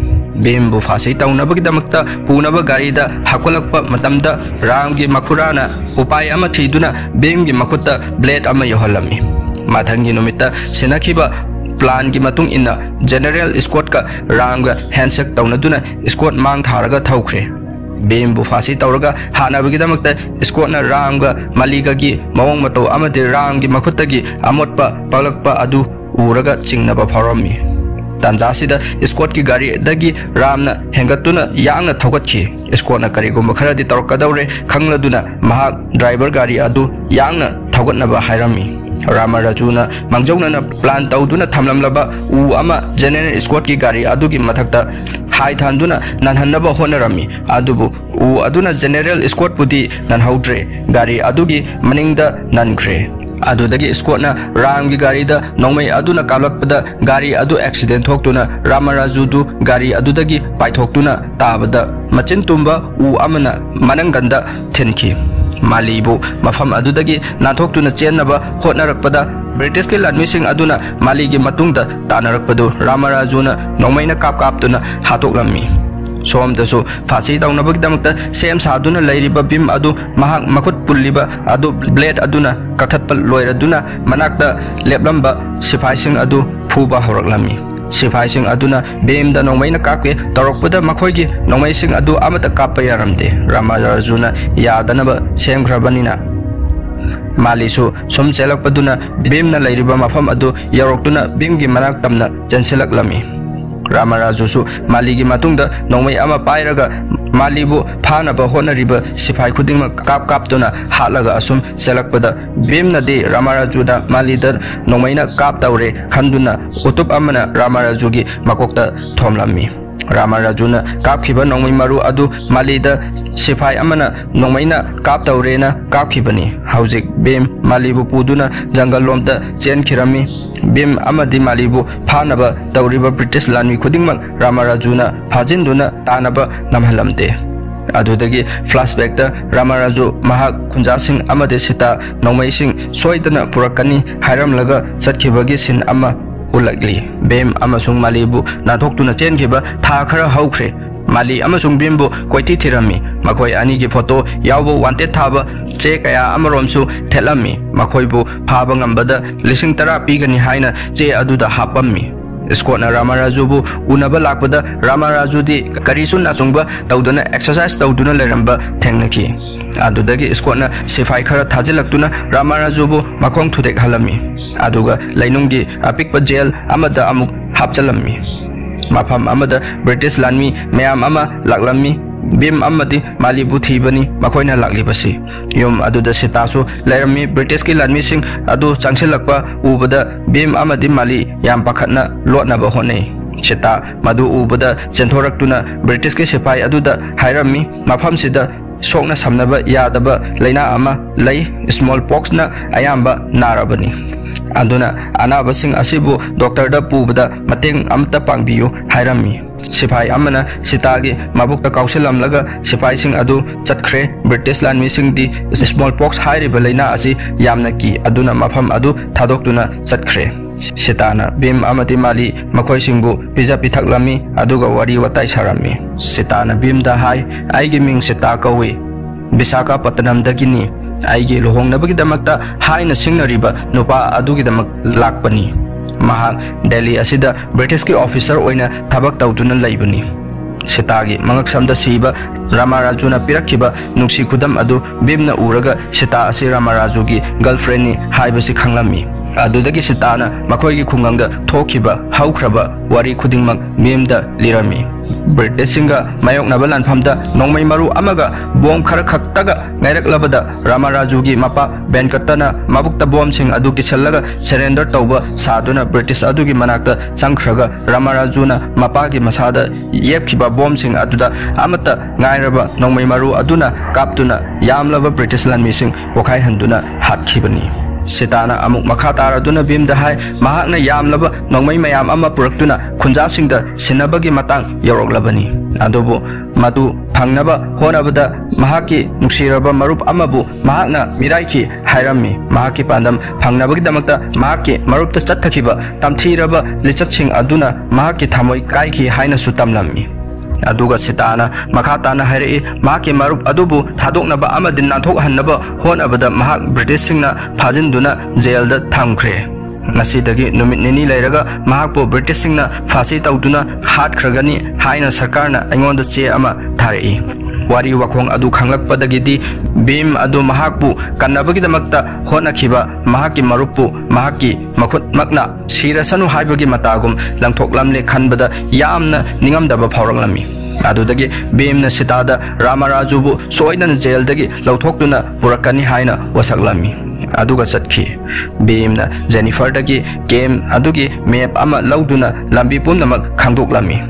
Speaker 1: Bhimbu phasi taunabagdamakta punaba garida hakolakpa matamda Ramgi makhurana upai ama thiduna Bhimgi makhutta blade ama yohalami mathangi numita sinakhiba plan ki matung inna general escort ka Ramga handshake taunaduna escort mang tharaga thaukhre Bhimbu phasi tawraga hanabagdamakta escort na Ramga maligagi mawong mato amade Ramgi makhuttagi amotpa palakpa adu uraga chingnaba pharami tanjasida escort ki gari dagi Ramna hengatuna yangna thogatki escort na karigumba kharadi tawrakadaure khangladuna mahak driver gari adu yangna thogatnaba hairami Ramarajuna mangjona plan tawduna thamlamlaba u ama general escort ki gari adugi mathakta hai thanduna nanhannaba honarami adubu u aduna general escort pudi nanhaudre gari adugi maningda nankhre adudagi escort na Ramgi gari da nongmai aduna kalakpada gari adu accident thoktuna Ramarajudu gari adudagi paithoktuna tabada machin tumba u amana mananganda thenki malibu mafam adudagi nathoktu chennaba hotnarakpada British ki landmising aduna maligi matungda tanarakpadu Ramarajuna nongmaina kaptuna hatoklami somdasu phasi taunabagdamakta sem saduna leiriba Bhim adu mahak makhut pulliba adu blade aduna kathatpal loiraduna manakta leplamba sipaising adu phuba horaklami sipaising aduna Bhimda nongmaina kapke tarokpada makhoigi nongmaising adu amata kappa yaramde Ramarajuna yadanaba semkhrabanina malisu som chelakpaduna Bhimna leiriba mafam adu yaroktuna Bhimgi manak tamna chansilaklami Ramaraju Maligi Matunda Nongmai Ama Pairaga Malibu Panaba Honariba Sipai Kudima Kap Kaptuna Halaga Asum Selakpada Bimna de Ramarajuda Malidar Nomaina Kap Taure Kanduna Utup Amana Ramarajugi Makokta Tomlami Ramarajuna Kap Kiba Nongmai Maru Adu Malida Sipai Amana Nomaina Kap Taurena Kap Kibani Hauzik Bim Malibu Puduna Jangalomta Chen Kirami Bim Amadi Malibu Panaba Tauriba British Lanmi Kudingman Ramarajuna Hajinduna Tanaba Namhalamte Adudagi flashback da Ramaraju Mahak Kunjasing Amade Sita Nongmai Sing Soidana Purakani Hairam Laga Satkibagi Sin Ama Ulagli Bim Amasung Malibu Nadoktuna Chen Kiba Takara Haukre Mali Amasung Bimbo Koiti Tirami Makoi Anigi photo Yaubo Wanted Taba Che Kaya Amaromsu Telami Makoibu Pabangambada Lising Tara Pigani Haina Che Aduda Hapami Skotna Ramarajubu Unaba Lakpada Ramaraju di Karisun Nasungba Tauduna exercise Tauduna Leramba Tengnaki Adudagi Skotna Sifai Kara Tajilaktuna Ramarajubu Makong Tudek Halami Aduga Lainungi Apikpa Jail Amada Amuk Hapchalami Mapam Amada British Lanmi Mayam Ama Laklami Bim Amadi Malibu Thibani Makoina Laklibasi Yum Aduda Sitasu Lerami British ki Lanmi Sing Adu Changsilakpa Ubada Bim Amadi Mali Yam Pakatna Lotna Bahone Sita Madu Ubada Centhoraktuna British ki Sipai Aduda Hairami Mapam Sida Sokna Samnaba Yadaba Laina Ama Lay Smallpox na Ayamba Narabani Aduna Anabasing Asibu Dr. da Pubada Mateng Amta Pangbiyu Hairami Sipai Amana Sitagi Mabukta Kausilam Laga Sipai Sing Adu Chatkre British Lanmi Sing di Smallpox Hairiba Laina Asi Yamnaki Aduna Mapam Adu Thadoktuna Chatkre Sitana Bim Amati Mali Makoi Singbu Pizza Pithaklami Aduga Wari Watai Sarami Sitana Bim da Hai Aigi Ming Sita Kawi Bisaka Patanam Dagini Aigi Lohong Nabagidamakta Haina Singnariba Nupa Adugidamak Lakpani Mahang Delhi Asida British ki officer oina Tabak Tautuna Laibani Sitagi Mangaksam da Siba Ramarajuna Pirakiba Nuksi Kudam Adu Bimna Uraga Sita Asi Ramarajugi Girlfriend ni Haibasi Kanglami Adudagi Sitana Makoi Kunganga Tokiba Haukraba Wari Kudingmak Bimda Lirami British Singa Mayok Nabalan Pamda Nongmai Maru Amaga Bom Karakaktaga Ngairak Labada Ramarajugi Mapa Benkatana Mabukta Bom Sing Aduki Salaga Surrender Tauba Saduna British Adugi Manakta Sankraga Ramarajuna Mapagi Masada Yepkiba Bom Sing Aduda Amata Ngairaba Nongmai Maru Aduna Kaptuna Yamlava British Lanmi Sing Wakai Handuna Hatkibani Sitana Amuk Makatara Duna Bim the High Mahakna Yamlava Nongmai Mayam Ama Puraktuna Kunja Sing the Sinabagi Matang Yorok Labani Adobo Madu Pangnaba Honabada Mahaki Nuksiraba Marup Amabu Mahakna Miraiki Hairami Mahaki Pandam Pangnabagi Damakta Mahaki Marup the Statakiba Tamtiraba Lichaching Aduna Mahaki Tamoi Kaiki Haina Sutamlami Aduga Sitana Makatana Hari Maki Marup Adubu Tadoknaba Amadin Natok Hanaba Honabada Mahak British Singna Pazinduna Jail the Tamkre Nasidagi Numitini Leraga Mahakpo British Singna Fasi Tautuna Hat Kragani Haina Sakarna Angon the Che Ama Tari Wari Wakong Adu Kanglak Padagidi Bim Adu Mahakpu Kanabagi the Makta Honakiba Mahaki Marupu Mahaki Makut Magna Sirasanu Haibagi Matagum Langtok Lamle Kanbada Yamna Ningam Daba Paurangami Adudagi Bimna Sitada Ramarajubu Soidan Jail Dagi Lautokuna Purakani Haina Wasaglami Aduga Satki Bimna Jennifer Dagi Game Adugi Map Ama Lauduna Lambi Punamak Kanduklami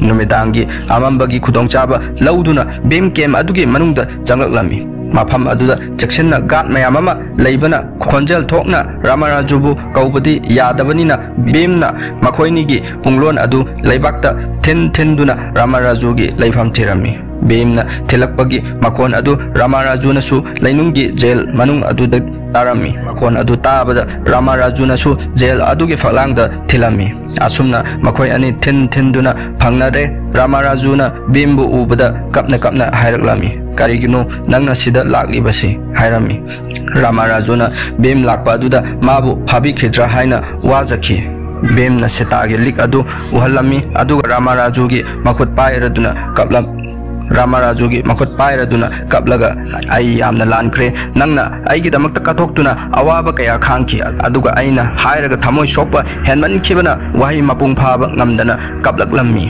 Speaker 1: Numidangi Amambagi Kudong Chaba Lauduna Bim Game Adugi Manunda Jangaklami Mapam Aduda Jacksona Gat Mayamama Laibana Konjel Tokna Ramarajubu Kaubadi Yadabanina Bimna Makoinigi Punglon Adu Laibakta Tenduna Ramarajugi Laifam Tirami Bimna Tilakpagi Makon Adu Ramarajuna Su Lainungi Jail Manung Adu Tarami Makon Adu Tabada Ramarajuna Su Jail Adugi Falangda Tilami Asumna Makoi Ani Tenduna Pangnade Ramarajuna Bimbu Ubada Kapna Kapna Hairaklami Karigino Nangna Sida Lakli Basi Hairami Ramarajuna Bim Lakpa Aduda Mabu Habi Kidra Haina Wazaki Bim na Sitagi Lik Adu Uhalami Adu Ramarajugi Makut Pairaduna Kaplam Ramaraju की मखुत पायरदुना कपलगा आई यामना लानख्रे नंगना आईगी दमक्ता कथोक्तुना अवाब कया खांखी अदुगा आईना हायरगा थमोय सोकपा हेनमनखिबना वाही मपुंग फाबा ngamdana kaplaklammi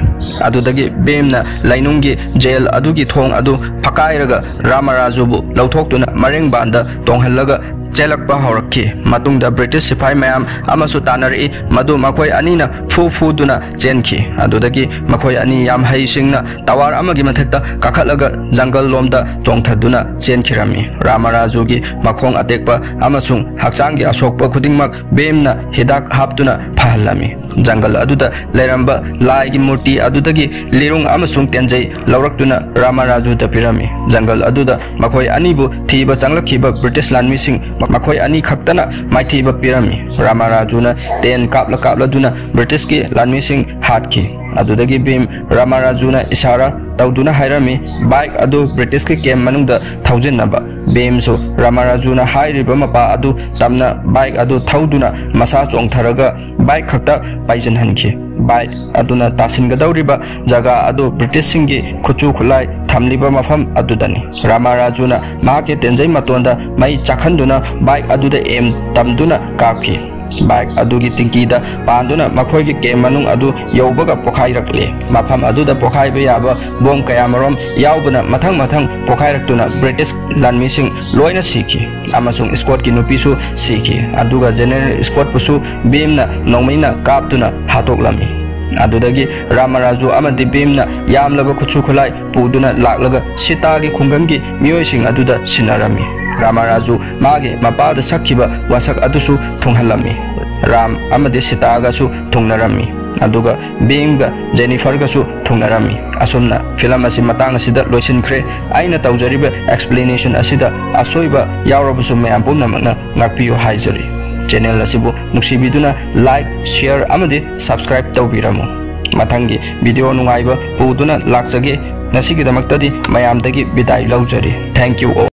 Speaker 1: adudagi bemna lainunggi jail adugi thong adu phakairaga Ramaraju bu lauthokduna mareng banda tonghallaga chelakpa horakki matungda British sipai mayam amasu tanari madu makhoi anina fu duna chenki adudagi makhoi ani yam haisingna tawar amagi mathakta kakhatlaga jungle lomda chongthaduna chenkhirami Ramaraju gi makhong atekpa amasung hakchanggi asokpa khudingmak bemna hidak haptuna phahalami jungle aduda leramba lai gi murti adudagi lirung amasung tenjai laurakduna Ramaraju da pirami jungle aduda makhoi ani bu thiba changlakhiba British landmi sing makhoi ani khaktana maithiba pirami Ramaraju na ten kapla duna British ki landmi sing hatki adudagi bim Ramaraju na isara tawduna hairami bike adu British ki kem manungda thoujinaba bim so Ramaraju na hairiba mapa adu tamna bike adu thauduna masa chongtharaga bike khakta paijan hanki bike aduna tasingadawriba jaga adu British singi khuchu khulai thamliba mafam adudani Ramaraju na mahake tenjai matonda mai chakhanduna bike aduda em tamduna kapki bike adugi tingkida panduna makhoigi ke manung adu yaubaga pokhairakle mafam aduda pokhaiba yaba bom kayamarom yaubuna mathang pokhairaktuna British landmi sing loina siki amasung squad ki nupisu siki aduga general squad pusu bemna nongmaina kaptuna hatoklami adudagi Ramaraju amadi bemna yamlaba khuchu khulai puduna laklaga sitagi khungamgi mioising aduda sinarami Ramaraju magi mapada sakhiba wasak adusu thunghalami Ram amadi Sita su thungnarami aduga Bimga Jennifer ga su thungnarami asumna film asi matang asida loisinkhre aina tawjariba explanation asida asoiba yaurabusu mayam pumnamakna ngakpiyo haijari channel asibu nuksibiduna like share amadi subscribe tawbiramu mathangi video nungaiba puduna lakjage nasigidamakta di mayamdagi bidai laujari thank you all.